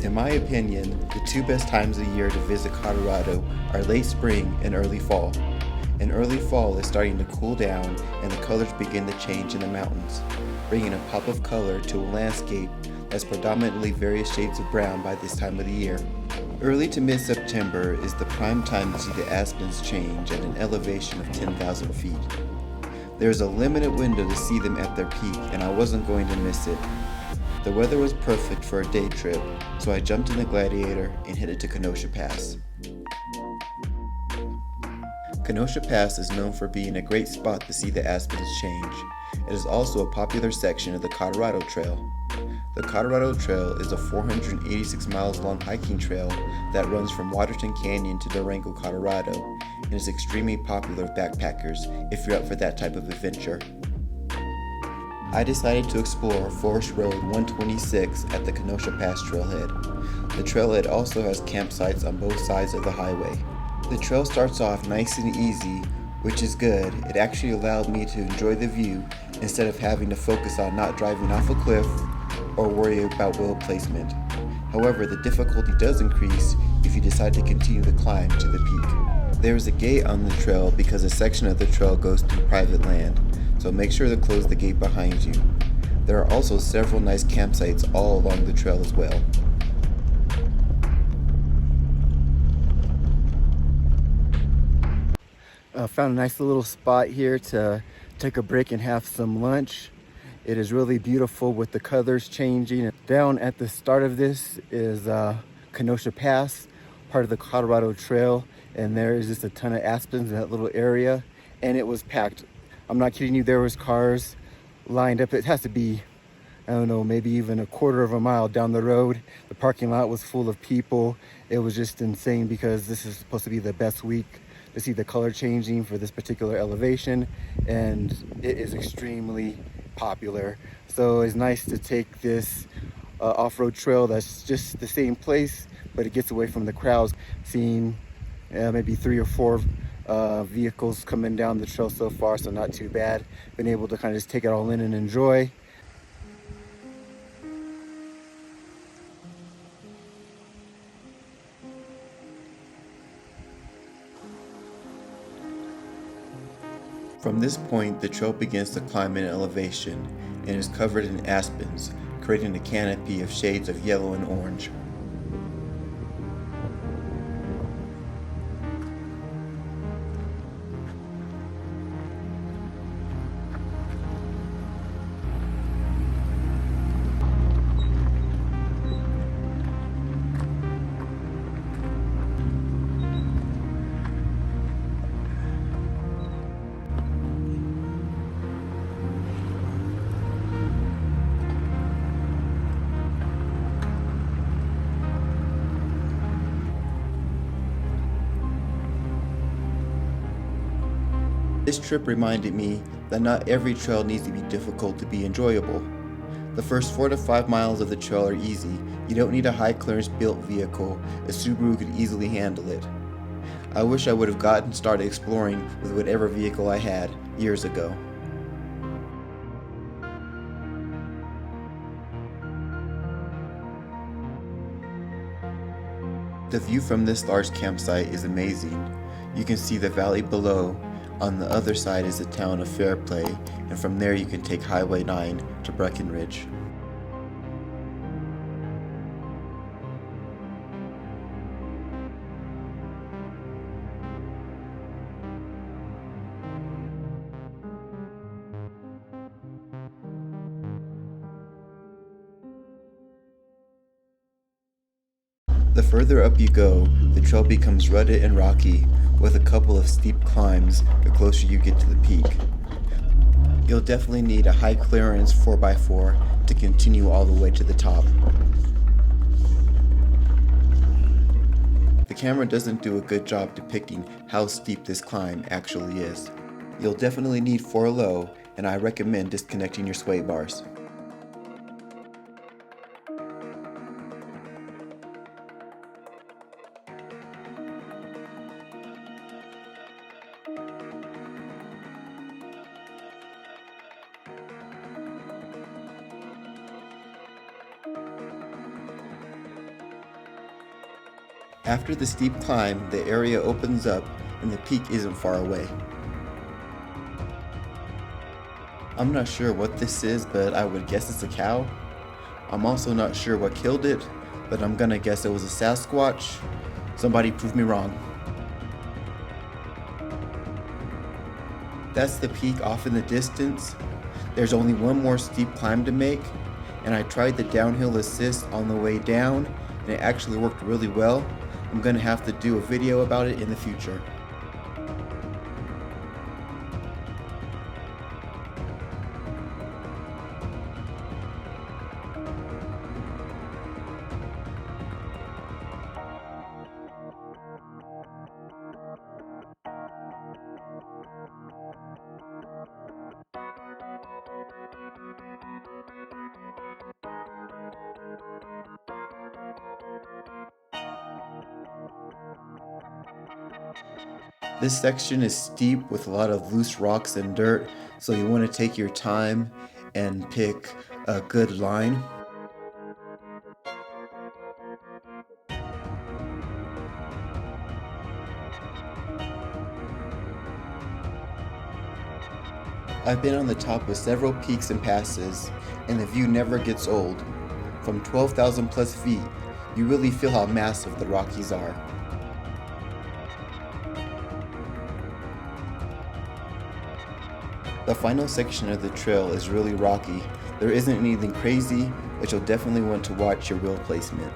In my opinion, the two best times of the year to visit Colorado are late spring and early fall. In early fall, it's starting to cool down and the colors begin to change in the mountains, bringing a pop of color to a landscape that's predominantly various shades of brown by this time of the year. Early to mid-September is the prime time to see the aspens change at an elevation of 10,000 feet. There's a limited window to see them at their peak, and I wasn't going to miss it. The weather was perfect for a day trip, so I jumped in the Gladiator and headed to Kenosha Pass. Kenosha Pass is known for being a great spot to see the aspens change. It is also a popular section of the Colorado Trail. The Colorado Trail is a 486 miles long hiking trail that runs from Waterton Canyon to Durango, Colorado, and is extremely popular with backpackers if you're up for that type of adventure. I decided to explore Forest Road 126 at the Kenosha Pass trailhead. The trailhead also has campsites on both sides of the highway. The trail starts off nice and easy, which is good. It actually allowed me to enjoy the view instead of having to focus on not driving off a cliff or worry about wheel placement. However, the difficulty does increase if you decide to continue the climb to the peak. There is a gate on the trail because a section of the trail goes through private land, so make sure to close the gate behind you. There are also several nice campsites all along the trail as well. Found a nice little spot here to take a break and have some lunch. It is really beautiful with the colors changing. Down at the start of this is Kenosha Pass, part of the Colorado Trail, and there is just a ton of aspens in that little area, and it was packed. I'm not kidding you, there was cars lined up. It has to be, I don't know, maybe even a quarter of a mile down the road. The parking lot was full of people. It was just insane because this is supposed to be the best week to see the color changing for this particular elevation, and it is extremely popular. So it's nice to take this off-road trail that's just the same place, but it gets away from the crowds. Seeing maybe 3 or 4 vehicles coming down the trail so far, so not too bad. Been able to kind of just take it all in and enjoy. From this point, the trail begins to climb in elevation and is covered in aspens, creating a canopy of shades of yellow and orange. This trip reminded me that not every trail needs to be difficult to be enjoyable. The first 4 to 5 miles of the trail are easy. You don't need a high clearance built vehicle. A Subaru could easily handle it. I wish I would have gotten started exploring with whatever vehicle I had years ago. The view from this large campsite is amazing. You can see the valley below. On the other side is the town of Fairplay, and from there you can take Highway 9 to Breckenridge. The further up you go, the trail becomes rutted and rocky, with a couple of steep climbs the closer you get to the peak. You'll definitely need a high clearance 4x4 to continue all the way to the top. The camera doesn't do a good job depicting how steep this climb actually is. You'll definitely need 4-low, and I recommend disconnecting your sway bars. After the steep climb, the area opens up and the peak isn't far away. I'm not sure what this is, but I would guess it's a cow. I'm also not sure what killed it, but I'm gonna guess it was a Sasquatch. Somebody prove me wrong. That's the peak off in the distance. There's only one more steep climb to make, and I tried the downhill assist on the way down, and it actually worked really well. I'm gonna have to do a video about it in the future. This section is steep with a lot of loose rocks and dirt, so you want to take your time and pick a good line. I've been on the top of several peaks and passes, and the view never gets old. From 12,000 plus feet, you really feel how massive the Rockies are. The final section of the trail is really rocky. There isn't anything crazy, but you'll definitely want to watch your wheel placement.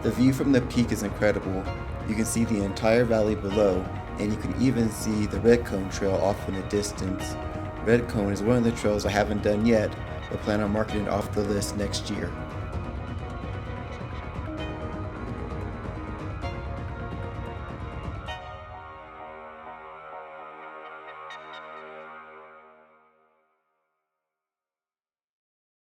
The view from the peak is incredible. You can see the entire valley below, and you can even see the Red Cone Trail off in the distance. Red Cone is one of the trails I haven't done yet, but plan on marking it off the list next year.